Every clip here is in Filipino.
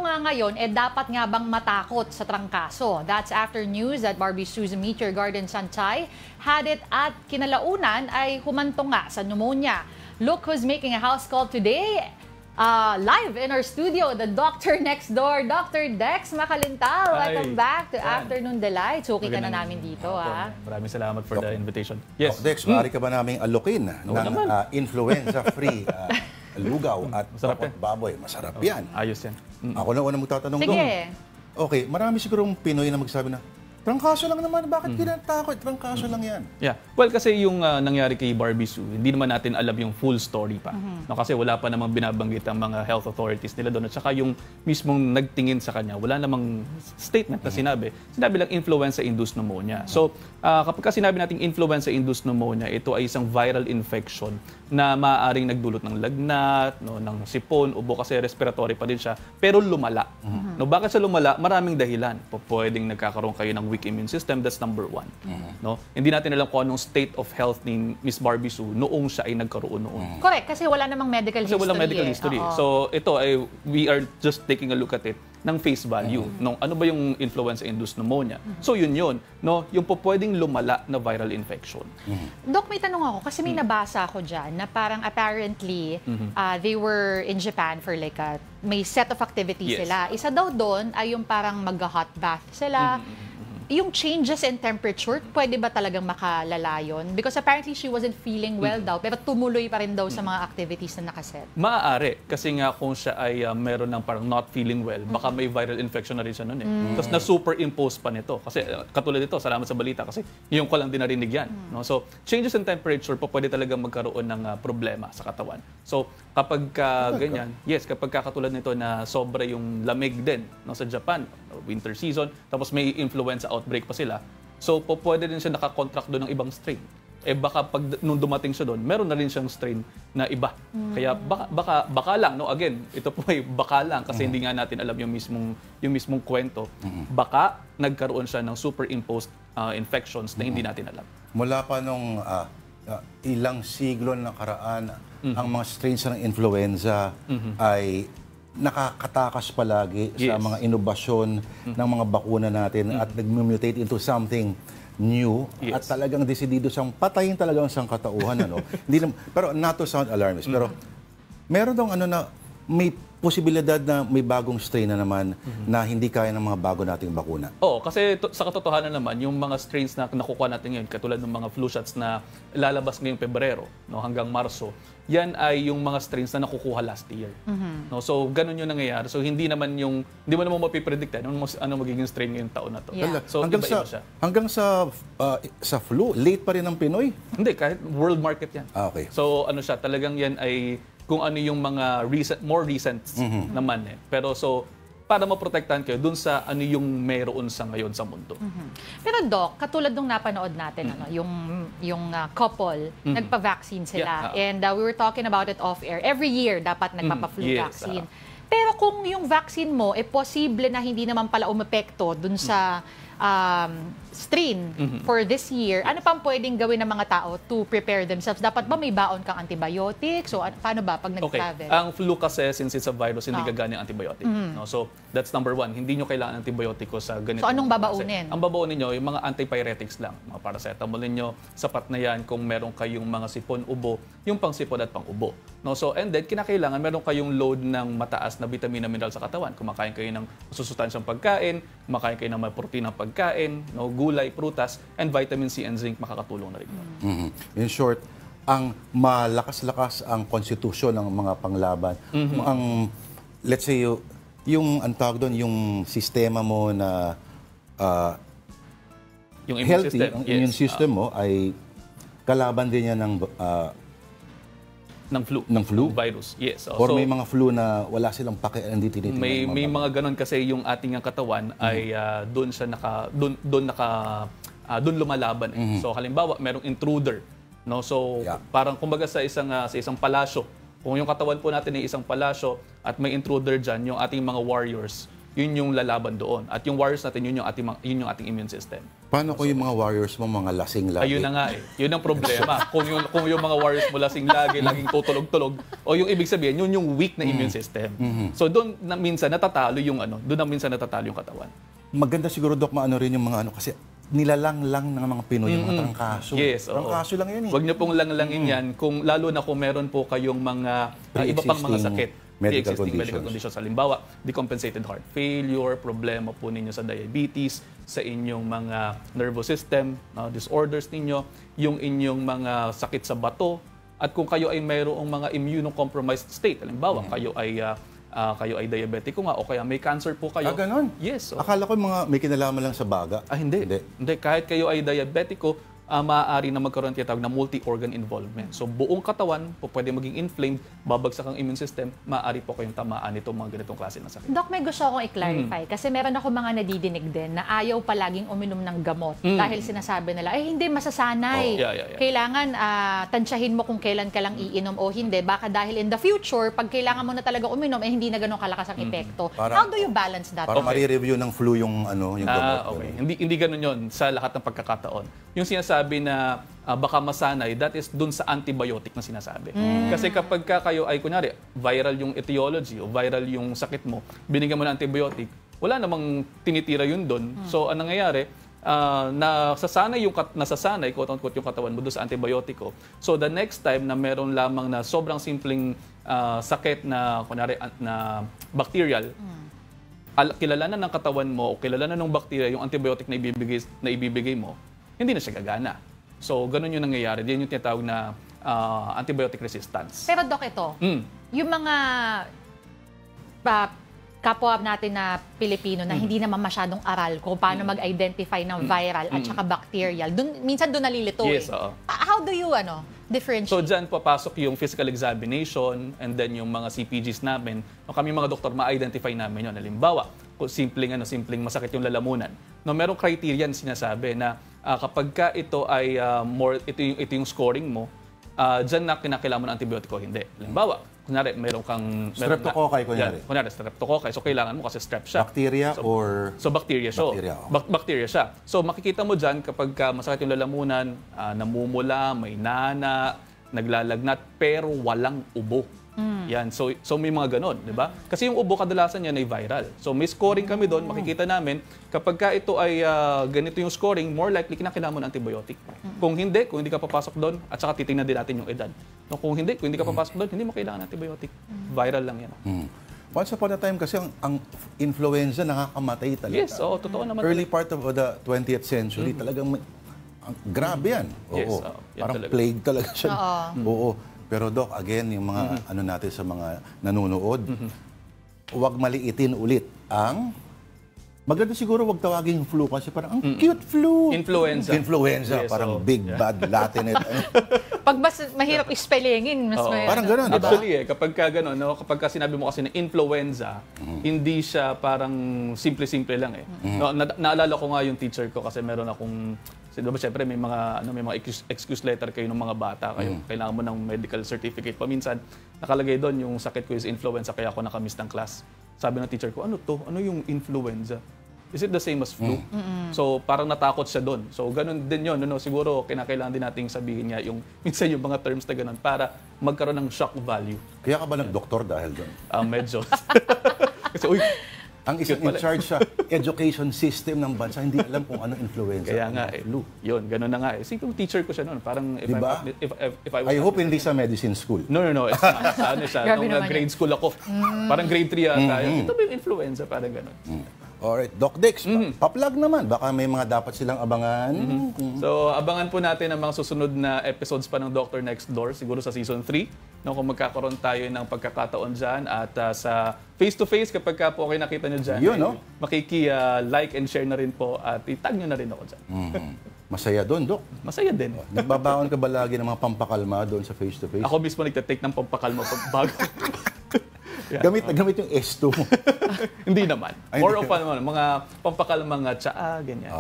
nga ngayon, dapat nga bang matakot sa trangkaso? That's after news that Barbie Sue's Meteor Garden Sanchay had it at kinalaunan ay humantong nga sa pneumonia. Look who's making a house call today. Live in our studio, the doctor next door, Dr. Dex Macalintal. Welcome back to Afternoon Delight. Suki ka na namin dito. Maraming salamat for the invitation. Yes. Dex, maaari ka ba naming alokin ng influenza-free lugaw at pakot baboy? Masarap yan. Ayos yan. Ako na unang magtatanong doon. Sige. Okay, marami sigurong Pinoy na magsabi na, trangkaso lang naman, bakit kinatakot? Trangkaso lang yan. Yeah. Well, kasi yung nangyari kay Barbie Sue, hindi naman natin alam yung full story pa. No, kasi wala pa namang binabanggit ang mga health authorities nila doon. At saka yung mismong nagtingin sa kanya, wala namang statement na sinabi. Sinabi lang influenza-induced pneumonia. So, kapag sinabi natin influenza-induced pneumonia, ito ay isang viral infection na maaaring nagdulot ng lagnat, no, ng sipon, ubo, kasi respiratory pa din siya, pero lumala. No, bakit siya lumala? Maraming dahilan. Pwedeng nagkakaroon kayo ng weak immune system, that's number one. No? Hindi natin alam kung anong state of health ni Miss Barbie Sue noong siya ay nagkaroon noon. Correct, kasi wala namang medical history. Kasi walang medical history. So ito ay we are just taking a look at it ng face value. No, ano ba yung influenza-induced pneumonia? So yun, no, yung pwedeng lumala na viral infection. Doc, may tanong ako kasi may nabasa ako dyan na parang apparently they were in Japan for like may set of activities sila. Isa daw doon ay yung parang mag-hot bath sila. Yung changes in temperature, pwede ba talagang makalala yun? Because apparently she wasn't feeling well daw, pero tumuloy pa rin daw sa mga activities na nakaset. Maaari, kasi nga kung siya ay meron ng parang not feeling well, baka may viral infection na rin siya noon eh. Tapos na-superimpose pa nito. Kasi katulad ito, salamat sa balita, kasi yung ko lang din narinig yan. No? So, changes in temperature po pwede talagang magkaroon ng problema sa katawan. So, kapag ganyan, kapag katulad nito na sobra yung lamig din no, sa Japan, winter season, tapos may influenza outbreak pa sila, so pwede din siya nakakontract doon ng ibang strain. Baka pag nung dumating siya doon, meron na rin siyang strain na iba. Kaya baka lang, no, again, ito po ay baka lang kasi hindi nga natin alam yung mismong kwento. Baka nagkaroon siya ng superimposed infections na hindi natin alam. Mula pa nung ilang siglo na nakaraan, ang mga strains ng influenza ay nakakatakas palagi sa mga inobasyon ng mga bakuna natin at nag-mutate into something new at talagang desidido siyang patayin talagang isang katauhan. Hindi pero not to sound alarmist, pero meron dong may posibilidad na may bagong strain na naman na hindi kaya ng mga bago nating bakuna. Oo, kasi sa katotohanan naman, yung mga strains na nakukuha natin ngayon, katulad ng mga flu shots na lalabas ngayong Pebrero hanggang Marso, yan ay yung mga strains na nakukuha last year. No, so, ganun yung nangyayari. So, hindi mo naman mapipredict ano magiging strain ngayong taon na to. So, hanggang sa flu, late pa rin ang Pinoy? Hindi, kahit world market yan. Okay. So, siya, talagang yan ay kung ano yung mga more recent naman eh. Pero so, para maprotektahan kayo dun sa ano yung meron sa ngayon sa mundo. Pero Doc, katulad nung napanood natin, yung couple, nagpa-vaccine sila. And we were talking about it off-air. Every year, dapat nagpapa-flu vaccine. Pero kung yung vaccine mo, posible na hindi naman pala umepekto dun sa strain for this year, ano pang pwedeng gawin ng mga tao to prepare themselves? Dapat ba may baon kang antibiotics? So, paano ba pag nag-travel? Ang flu kasi, since it's a virus, hindi gagana yung antibiotic. No? So, that's number one. Hindi nyo kailangan antibiotiko sa ganito. So, anong babaunin? Ang babaunin nyo, yung mga antipyretics lang. Mga paracetamol ninyo, sapat na yan kung meron kayong mga sipon, ubo, yung pang sipon at pang ubo. No? So, and then, kinakailangan meron kayong load ng mataas na vitamina mineral sa katawan. Kumakain kayo ng masusustansyang pagkain, kumakain kayo ng may proteinang pagkain, no? Gulay, prutas, and vitamin C and zinc makakatulong na rin. In short, ang malakas-lakas ang konstitusyon ng mga panglaban. Ang, let's say, yung ang tawag doon, yung sistema mo na yung immune healthy, system, ang immune system mo ay kalaban din yan ng flu? Virus, yes. Or may mga flu na wala silang hindi tinitingnan. May mga ganon kasi yung ating katawan ay doon lumalaban. So halimbawa, merong intruder, no? So parang kumbaga sa isang palasyo. Kung yung katawan po natin ay isang palasyo at may intruder diyan, yung ating mga warriors yun yung lalaban doon. At yung warriors natin, yun yung ating immune system. Paano ko yung mga warriors mo, mga lasing lagi? Ayun na nga eh. Yun ang problema. kung yung mga warriors mo lasing lagi, laging tutulog-tulog, o yung ibig sabihin, yun yung weak na immune system. So doon na minsan natatalo yung katawan. Maganda siguro, Doc, maano rin yung mga kasi nilalang lang ng mga Pinoy yung mga trangkaso. Yes, trangkaso lang yan eh. Huwag niyo pong lang-langin yan, lalo na kung meron po kayong mga iba pang mga sakit. Pre-existing medical conditions. Halimbawa, decompensated heart failure, problema po ninyo sa diabetes, sa inyong mga nervous system, disorders ninyo, yung inyong mga sakit sa bato, at kung kayo ay mayroong mga immunocompromised state, halimbawa, kayo ay diabetico nga o kaya may cancer po kayo. Ganon? Yes. Akala ko may kinalaman lang sa baga. Hindi. Kahit kayo ay diabetico, maaari na magkaroon tinatawag na multi-organ involvement. So buong katawan po pwede maging inflamed, babagsak ang immune system, maaari po kayong tamaan nitong mga ganitong klase ng sakit. Doc, may gusto akong i-clarify kasi meron ako mga nadidinig din na ayaw palaging uminom ng gamot dahil sinasabi nila, hindi masasanay. Kailangan tansyahin mo kung kailan ka lang iinom o hindi. Baka dahil in the future, pag kailangan mo na talaga uminom, hindi na ganun kalakas ang epekto. How do you balance that? Para ma-review ng flu yung gamot. Hindi ganun yun sa lahat ng pagkakataon. Yung sinasabi na baka masanay, that is dun sa antibiotic na sinasabi. Kasi kapag kayo ay, kunyari, viral yung etiology o viral yung sakit mo, binigyan mo ng antibiotic, wala namang tinitira yun dun. So, anong nangyayari? Nasasanay, quote-unquote, yung katawan mo doon sa antibiotiko. So, the next time na meron lamang na sobrang simpleng sakit na, kunyari, na bacterial, kilalanan ng katawan mo o kilalanan ng bacteria yung antibiotic na ibibigay mo, hindi na siya gagana. So, ganun yung nangyayari. Yan yung tinatawag na antibiotic resistance. Pero Doc, ito, yung mga kapwa natin na Pilipino na hindi naman masyadong aral kung paano mag-identify ng viral at saka bacterial, minsan doon nalilito. Yes, How do you differentiate? So, dyan papasok yung physical examination and then yung mga CPGs namin. Kami mga doktor, ma-identify namin yun. Halimbawa, kung simpleng masakit yung lalamunan. Merong criterion sinasabi na kapag ka ito ay ito yung scoring mo, dyan na kinakailangan mo ng antibiotiko, hindi. Halimbawa, kunyari, meron streptococci, kunyari, streptococci. So, kailangan mo kasi strep siya. Bacteria bacteria siya. Bacteria siya. So, makikita mo dyan kapag masakit yung lalamunan, namumula, may nana, naglalagnat, pero walang ubo. Yan. So may mga ganon, di ba? Kasi yung ubo kadalasan yan ay viral. So may scoring kami doon, makikita namin kapag ka ito ay ganito yung scoring, more likely kinakailangan mo ng antibiotic. Kung hindi ka papasok doon, at saka titingnan din natin yung edad. No, kung hindi ka papasok doon, hindi mo kailangan ng antibiotic. Viral lang yan. Once upon a time kasi ang influenza nakakamatay talaga. Yes, totoo naman. Early part of the 20th century, talagang grabe yan. Yes, parang talaga. Plague talaga siya. Oo. Pero Doc, again, yung mga natin sa mga nanonood, huwag maliitin ulit ang maganda siguro wag tawagin flu kasi parang ang cute flu. Influenza. Yes, parang big bad Latin. Pag mas mahirap ispellingin, mas parang gano'n, diba? Actually, kapag ka sinabi mo kasi na influenza, hindi siya parang simple-simple lang eh. Naalala ko nga yung teacher ko kasi meron akong siyempre may mga excuse letter kayo ng mga bata kayo. Kailangan mo ng medical certificate. Paminsan nakalagay doon yung sakit ko is influenza kaya ako nakamiss ng class. Sabi ng teacher ko, ano to? Ano yung influenza? Is it the same as flu? So parang natakot siya doon. So ganun din yun. Siguro kinakailangan din nating sabihin niya minsan yung mga terms na ganun para magkaroon ng shock value. Kaya ka ba nag-doktor dahil doon? Medyo. Kasi ang isang in charge sa education system ng bansa, hindi alam kung ano influenza. Kaya nga flu. Yun, ganun na nga eh. Yung teacher ko siya noon. Parang diba? I hope hindi sa medicine school. No. It's not. Ano siya? Nung grade school ako. Parang grade 3 yata. Ito ba yung influenza? Parang ganun. Alright. Doc Dex, pa-plug naman. Baka may mga dapat silang abangan. So, abangan po natin ang mga susunod na episodes pa ng Dr. Next Door, siguro sa Season 3. Kung magkakaroon tayo ng pagkakataon dyan. At sa face-to-face, kapag ka po kayo nakita nyo dyan, makiki-like and share na rin po at itag nyo na rin ako dyan. Masaya doon, Doc. Masaya din. Nagbabaon ka ba lagi ng mga pampakalma doon sa face-to-face? Ako mismo nagtatake ng pampakalma bago. Gamit yung S2 mo. Hindi naman. More of mga pampakalmang tsaa, ganyan.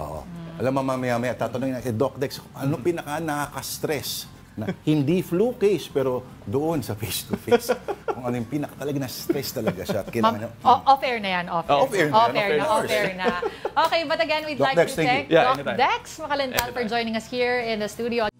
Alam mo, mamaya, tatanungin natin, Doc Dex, ano pinaka nakaka-stress na hindi flu case pero doon sa face-to-face? kung ano yung talaga na-stress talaga siya. At kailangan niya, Off-air na yan, off-air. Off-air na yan, Off-air na. Okay, but again, we'd Doc like Dex, to thank thank you. Yeah, Doc anytime. Dex Makalantal for joining us here in the studio.